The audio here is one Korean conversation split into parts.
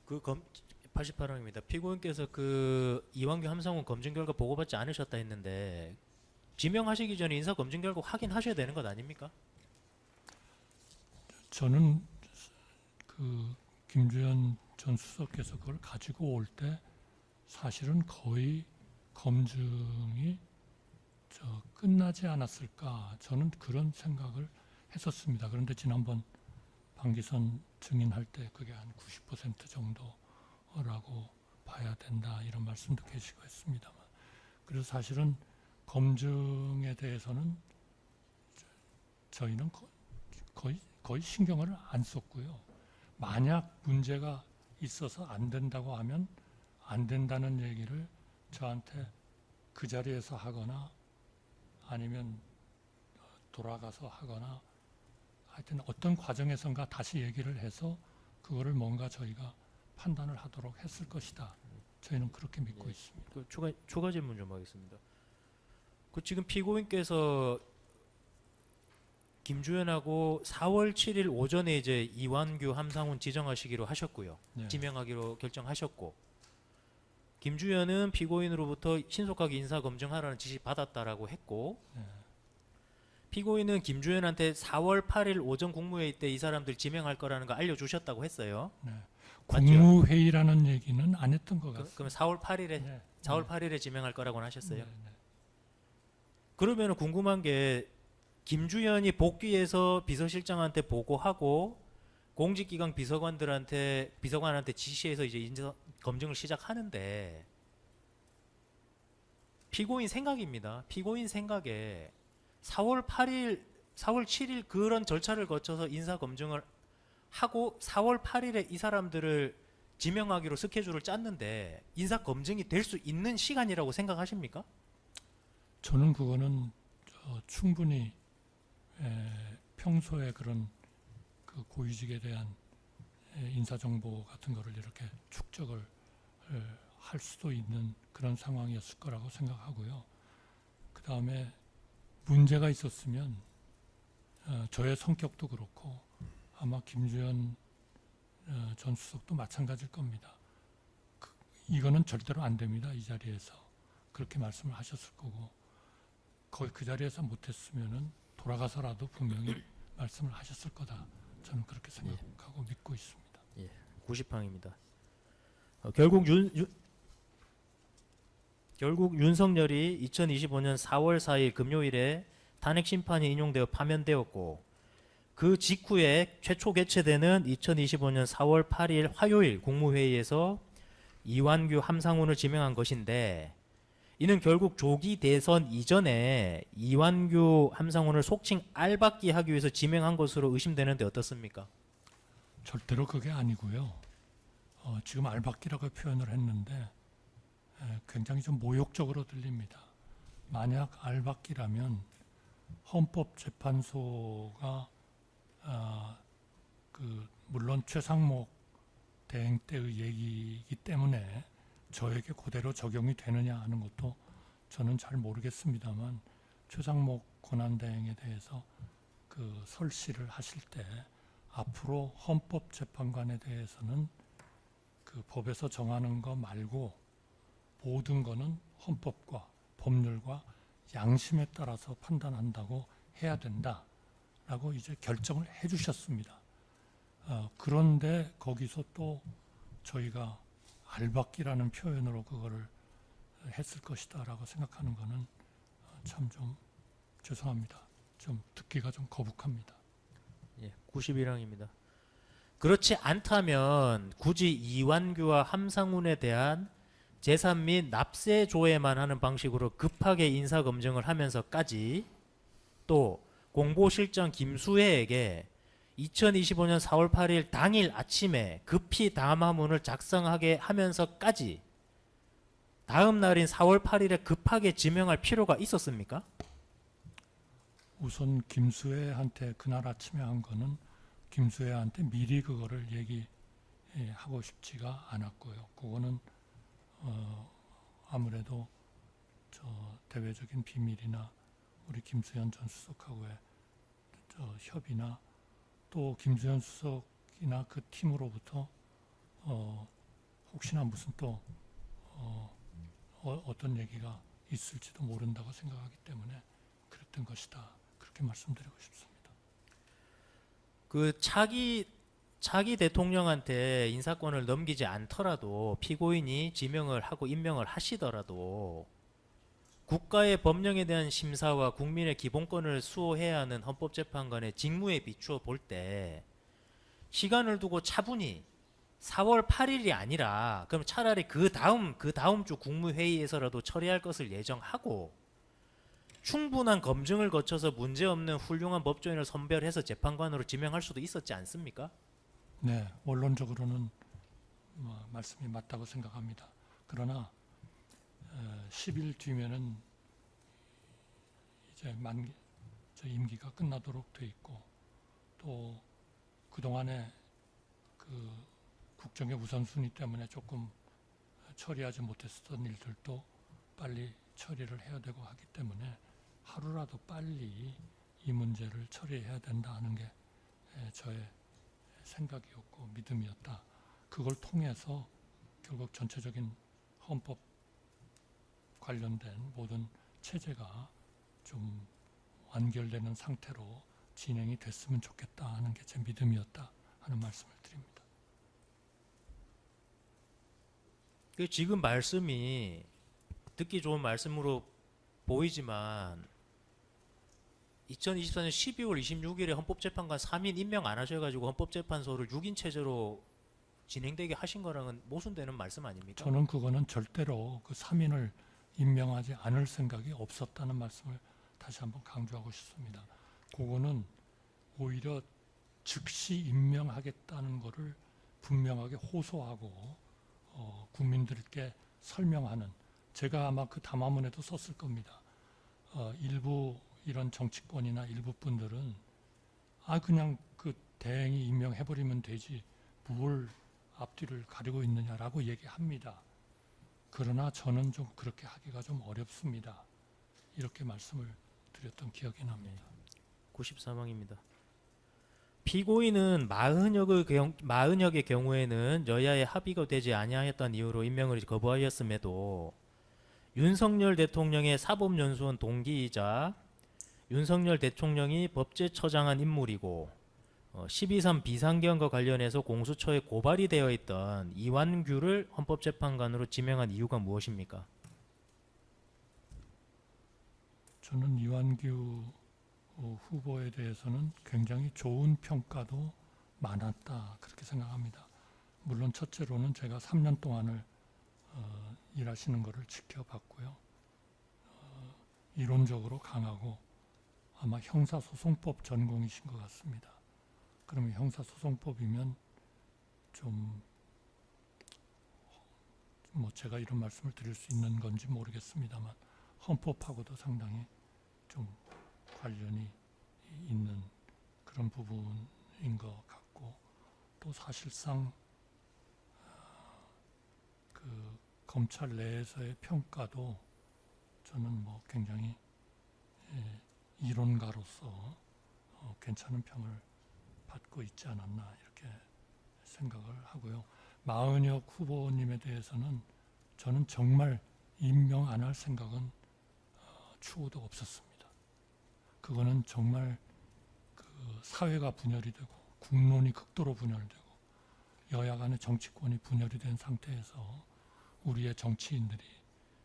그 88항입니다. 피고인께서 그 이완규 함상훈 검증 결과 보고받지 않으셨다 했는데 지명하시기 전에 인사 검증 결과 확인하셔야 되는 것 아닙니까? 저는 그 김주현 전 수석께서 그걸 가지고 올 때 사실은 거의 검증이 끝나지 않았을까, 저는 그런 생각을 했었습니다. 그런데 지난번 방기선 증인할 때 그게 한 90% 정도라고 봐야 된다, 이런 말씀도 계시고 했습니다만, 그래서 사실은 검증에 대해서는 저희는 거의 신경을 안 썼고요. 만약 문제가 있어서 안 된다고 하면 안 된다는 얘기를 저한테 그 자리에서 하거나 아니면 돌아가서 하거나, 하여튼 어떤 과정에선가 다시 얘기를 해서 그거를 뭔가 저희가 판단을 하도록 했을 것이다. 저희는 그렇게 믿고 있습니다. 그 추가 질문 좀 하겠습니다. 그 지금 피고인께서 김주현하고 4월 7일 오전에 이제 이완규 함상훈 지정하시기로 하셨고요. 네. 지명하기로 결정하셨고, 김주현은 피고인으로부터 신속하게 인사 검증하라는 지시 받았다라고 했고, 네. 피고인은 김주현한테 4월 8일 오전 국무회의 때 이 사람들 지명할 거라는 거 알려주셨다고 했어요. 네. 맞죠? 국무회의라는 얘기는 안 했던 것 같습니다. 그럼 4월 8일에 네. 4월 8일에 지명할 거라고는 하셨어요. 네, 네. 그러면 궁금한 게, 김주현이 복귀해서 비서실장한테 보고하고 공직기강 비서관한테 지시해서 이제 인사 검증을 시작하는데, 피고인 생각입니다. 피고인 생각에 4월 7일 그런 절차를 거쳐서 인사 검증을 하고 4월 8일에 이 사람들을 지명하기로 스케줄을 짰는데 인사 검증이 될 수 있는 시간이라고 생각하십니까? 저는 그거는 충분히 평소에 그런 그 고위직에 대한 인사 정보 같은 거를 이렇게 축적을 할 수도 있는 그런 상황이었을 거라고 생각하고요. 그 다음에 문제가 있었으면 저의 성격도 그렇고 아마 김주현 전 수석도 마찬가지일 겁니다. 이거는 절대로 안 됩니다. 이 자리에서 그렇게 말씀을 하셨을 거고, 거의 그 자리에서 못했으면은 돌아가서라도 분명히 말씀을 하셨을 거다. 저는 그렇게 생각하고 믿고 있습니다. 예, 90항입니다. 결국 윤석열이 2025년 4월 4일 금요일에 탄핵 심판이 인용되어 파면되었고, 그 직후에 최초 개최되는 2025년 4월 8일 화요일 국무회의에서 이완규 함상훈을 지명한 것인데, 이는 결국 조기 대선 이전에 이완규 함상훈을 속칭 알박기 하기 위해서 지명한 것으로 의심되는데 어떻습니까? 절대로 그게 아니고요. 지금 알박기라고 표현을 했는데 굉장히 좀 모욕적으로 들립니다. 만약 알박기라면 헌법재판소가 물론 최상목 대행 때의 얘기이기 때문에 저에게 그대로 적용이 되느냐 하는 것도 저는 잘 모르겠습니다만, 최상목 권한대행에 대해서 그 설시를 하실 때 앞으로 헌법재판관에 대해서는 그 법에서 정하는 거 말고 모든 거는 헌법과 법률과 양심에 따라서 판단한다고 해야 된다라고 이제 결정을 해주셨습니다. 그런데 거기서 또 저희가 알박기라는 표현으로 그거를 했을 것이다라고 생각하는 거는 참 좀 죄송합니다. 좀 듣기가 좀 거북합니다. 예, 91항입니다. 그렇지 않다면 굳이 이완규와 함상훈에 대한 재산 및 납세 조회만 하는 방식으로 급하게 인사 검증을 하면서까지, 또 공보실장 김수혜에게 2025년 4월 8일 당일 아침에 급히 담화문을 작성하게 하면서까지 다음 날인 4월 8일에 급하게 지명할 필요가 있었습니까? 우선 김수혜한테 그날 아침에 한 거는 김수혜한테 미리 그거를 얘기하고 싶지가 않았고요. 그거는 아무래도 대외적인 비밀이나 우리 김수현 전 수석하고의 협의나 또 김수현 수석이나 그 팀으로부터 혹시나 무슨 또 어떤 얘기가 있을지도 모른다고 생각하기 때문에 그랬던 것이다. 그렇게 말씀드리고 싶습니다. 그 차기 대통령한테 인사권을 넘기지 않더라도 피고인이 지명을 하고 임명을 하시더라도 국가의 법령에 대한 심사와 국민의 기본권을 수호해야 하는 헌법재판관의 직무에 비추어 볼 때 시간을 두고 차분히 4월 8일이 아니라 그럼 차라리 그 다음 주 국무회의에서라도 처리할 것을 예정하고 충분한 검증을 거쳐서 문제없는 훌륭한 법조인을 선별해서 재판관으로 지명할 수도 있었지 않습니까? 네, 원론적으로는 말씀이 맞다고 생각합니다. 그러나 10일 뒤면은 이제 저 임기가 끝나도록 돼 있고 또 그동안에 그 국정의 우선순위 때문에 조금 처리하지 못했었던 일들도 빨리 처리를 해야 되고 하기 때문에 하루라도 빨리 이 문제를 처리해야 된다 하는 게 저의 생각이었고 믿음이었다. 그걸 통해서 결국 전체적인 헌법 관련된 모든 체제가 좀 완결되는 상태로 진행이 됐으면 좋겠다 하는 게 제 믿음이었다 하는 말씀을 드립니다. 그 지금 말씀이 듣기 좋은 말씀으로 보이지만 2024년 12월 26일에 헌법재판관 3인 임명 안 하셔가지고 헌법재판소를 6인 체제로 진행되게 하신 거랑은 모순되는 말씀 아닙니까? 저는 그거는 절대로 그 3인을 임명하지 않을 생각이 없었다는 말씀을 다시 한번 강조하고 싶습니다. 그거는 오히려 즉시 임명하겠다는 것을 분명하게 호소하고 국민들께 설명하는, 제가 아마 그 담화문에도 썼을 겁니다. 일부 이런 정치권이나 일부 분들은 그냥 그 대행이 임명해버리면 되지 뭘 앞뒤를 가리고 있느냐라고 얘기합니다. 그러나 저는 좀 그렇게 하기가 좀 어렵습니다. 이렇게 말씀을 드렸던 기억이 납니다. 94망입니다. 피고인은 마은혁의 경우에는 여야의 합의가 되지 아니하였다는 이유로 임명을 거부하였음에도 윤석열 대통령의 사법연수원 동기이자 윤석열 대통령이 법제처장한 인물이고 12.3 비상계엄과 관련해서 공수처에 고발이 되어 있던 이완규를 헌법재판관으로 지명한 이유가 무엇입니까? 저는 이완규 후보에 대해서는 굉장히 좋은 평가도 많았다 그렇게 생각합니다. 물론 첫째로는 제가 3년 동안을 일하시는 것을 지켜봤고요. 이론적으로 강하고 아마 형사소송법 전공이신 것 같습니다. 그러면 형사소송법이면 좀 제가 이런 말씀을 드릴 수 있는 건지 모르겠습니다만 헌법하고도 상당히 좀 관련이 있는 그런 부분인 것 같고, 또 사실상 그 검찰 내에서의 평가도 저는 굉장히 이론가로서 괜찮은 평을 받고 있지 않았나 이렇게 생각을 하고요. 마은혁 후보님에 대해서는 저는 정말 임명 안 할 생각은 추호도 없었습니다. 그거는 정말 그 사회가 분열이 되고 국론이 극도로 분열되고 여야 간의 정치권이 분열이 된 상태에서 우리의 정치인들이,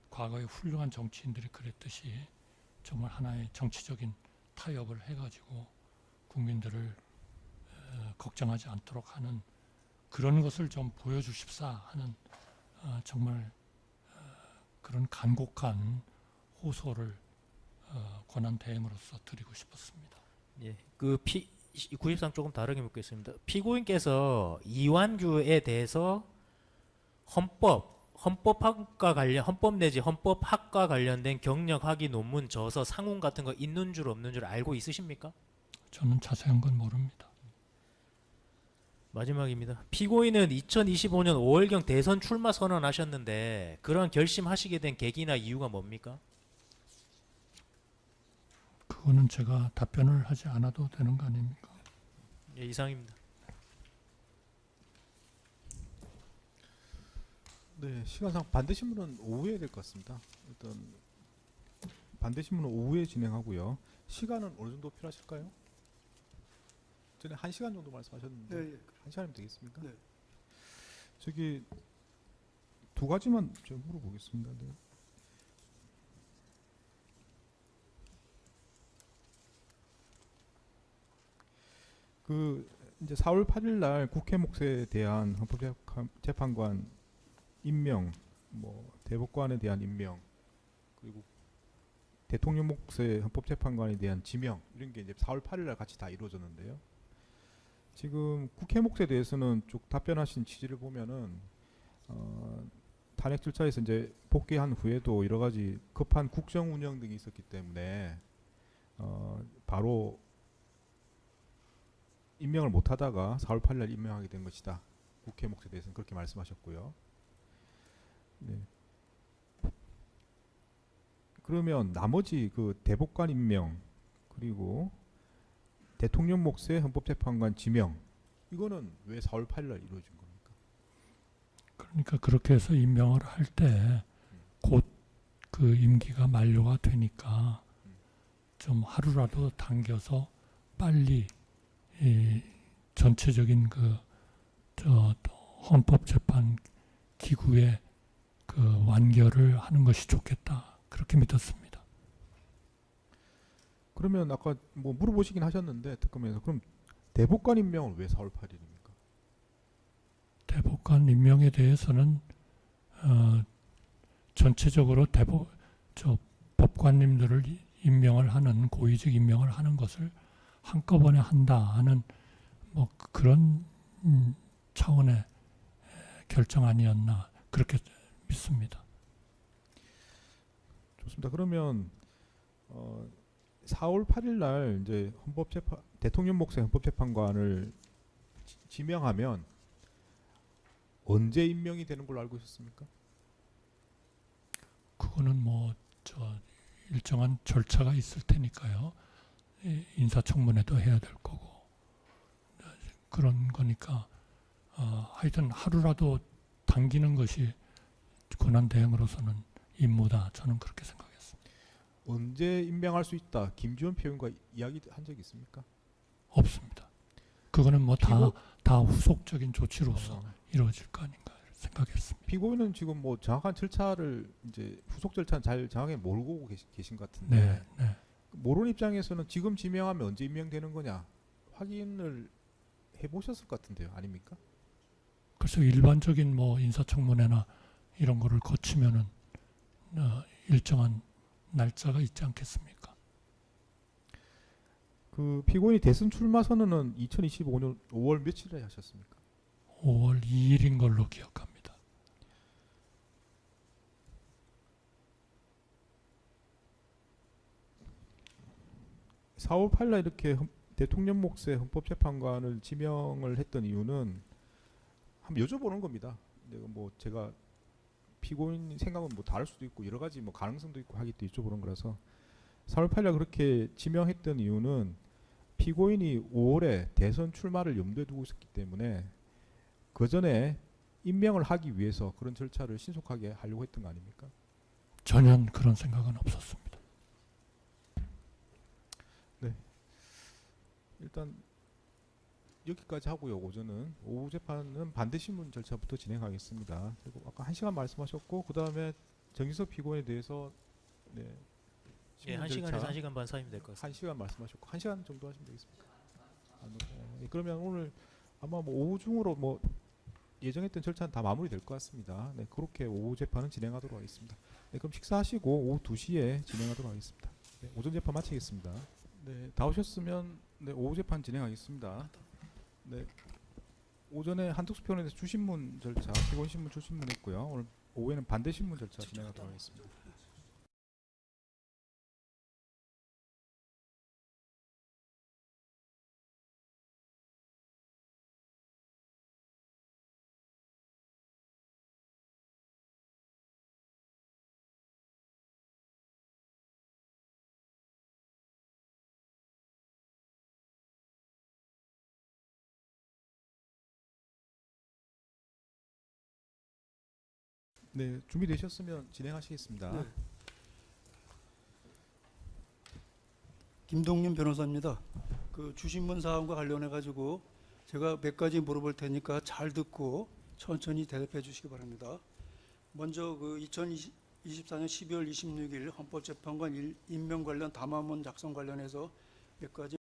과거의 훌륭한 정치인들이 그랬듯이 정말 하나의 정치적인 타협을 해가지고 국민들을 걱정하지 않도록 하는 그런 것을 좀 보여주십사 하는 정말 그런 간곡한 호소를 권한대행으로서 드리고 싶었습니다. 예, 93 조금 다르게 묻겠습니다. 피고인께서 이완규에 대해서 헌법 내지 헌법학과 관련된 경력 학위 논문 저서 상훈 같은 거 있는 줄 없는 줄 알고 있으십니까? 저는 자세한 건 모릅니다. 마지막입니다. 피고인은 2025년 5월경 대선 출마 선언하셨는데 그런 결심하시게 된 계기나 이유가 뭡니까? 그거는 제가 답변을 하지 않아도 되는 거 아닙니까? 예, 이상입니다. 네, 시간상 반대 신문은 오후에 될 것 같습니다. 일단 반대 신문은 오후에 진행하고요. 시간은 어느 정도 필요하실까요? 전에 1시간 정도 말씀하셨는데 네, 예. 1시간이면 되겠습니까? 네. 저기 두 가지만 좀 물어보겠습니다. 네. 그 이제 4월 8일 날 국회 몫에 대한 헌법재판관 임명, 뭐 대법관에 대한 임명, 그리고 대통령 몫의 헌법재판관에 대한 지명 이런 게 이제 4월 8일 날 같이 다 이루어졌는데요. 지금 국회 몫에 대해서는 쭉 답변하신 취지를 보면은 탄핵 절차에서 이제 복귀한 후에도 여러 가지 급한 국정 운영 등이 있었기 때문에 바로 임명을 못하다가 4월 8일 날 임명하게 된 것이다. 국회 몫에 대해서는 그렇게 말씀하셨고요. 네. 그러면 나머지 그 대법관 임명 그리고 대통령 몫의 헌법재판관 지명 이거는 왜 4월 8일 날 이루어진 겁니까? 그러니까 그렇게 해서 임명을 할 때 곧 그 임기가 만료가 되니까 좀 하루라도 당겨서 빨리 이 전체적인 저 헌법재판 기구의 그 완결을 하는 것이 좋겠다 그렇게 믿었습니다. 그러면 아까 뭐 물어보시긴 하셨는데 특검에서 그럼 대법관 임명은 왜 4월 8일입니까? 대법관 임명에 대해서는 전체적으로 법관님들을 임명을 하는 고위직 임명을 하는 것을 한꺼번에 한다 하는 뭐 그런 차원의 결정 아니었나 그렇게 믿습니다. 좋습니다. 그러면 4월 8일 날 이제 대통령 몫의 헌법재판관을 지명하면 언제 임명이 되는 걸로 알고 있었습니까? 그거는 뭐 일정한 절차가 있을 테니까요. 인사청문회도 해야 될 거고 그런 거니까 하여튼 하루라도 당기는 것이 권한대행으로서는 임무다. 저는 그렇게 생각했습니다. 언제 임명할 수 있다. 김주원 표현과 이야기한 적 있습니까? 없습니다. 그거는 뭐 피고- 다 후속적인 조치로서 어, 이루어질 거 아닌가 생각했습니다. 피고인은 지금 뭐 정확한 절차를 이제 후속 절차는 잘 정확하게 모르고 계신 것 같은데 네. 모르는 입장에서는 지금 지명하면 언제 임명되는 거냐 확인을 해보셨을 것 같은데요, 아닙니까? 그래서 일반적인 뭐 인사청문회나 이런 거를 거치면은 일정한 날짜가 있지 않겠습니까? 그 피고인이 대선 출마 선언은 2025년 5월 며칠에 하셨습니까? 5월 2일인 걸로 기억합니다. 사 4월 8일 날 이렇게 대통령 몫의 헌법재판관을 지명을 했던 이유는 한번 여쭤보는 겁니다. 내가 뭐 제가 피고인 생각은 뭐 다를 수도 있고 여러 가지 뭐 가능성도 있고 하기 때문에 여쭤보는 거라서 4월 8일 날 그렇게 지명했던 이유는 피고인이 5월에 대선 출마를 염두에 두고 있었기 때문에 그 전에 임명을 하기 위해서 그런 절차를 신속하게 하려고 했던 거 아닙니까? 전혀 그런 생각은 없었습니다. 일단 여기까지 하고요. 오전은 오후 재판은 반대 신문 절차부터 진행하겠습니다. 그리고 아까 1시간 말씀하셨고 그 다음에 정기석 피고인에 대해서 네, 예, 신문 1시간에서 절차 1시간 반 사이면 될 것 같습니다. 1시간 말씀하셨고 1시간 정도 하시면 되겠습니까? 예, 그러면 오늘 아마 뭐 오후 중으로 뭐 예정했던 절차는 다 마무리될 것 같습니다. 네, 그렇게 오후 재판은 진행하도록 하겠습니다. 네, 그럼 식사하시고 오후 2시에 진행하도록 하겠습니다. 네, 오전 재판 마치겠습니다. 네, 다 오셨으면 네, 오후 재판 진행하겠습니다. 네, 오전에 한덕수 변호인에서 주신문 절차, 피고인신문 주신문 했고요. 오늘 오후에는 반대 신문 절차 진행하도록 하겠습니다. 네, 준비되셨으면 진행하시겠습니다. 네. 김동윤 변호사입니다. 그 주신문 사항과 관련해 가지고 제가 몇 가지 물어볼 테니까 잘 듣고 천천히 대답해 주시기 바랍니다. 먼저 그 2024년 12월 26일 헌법재판관 임명 관련 담화문 작성 관련해서 몇 가지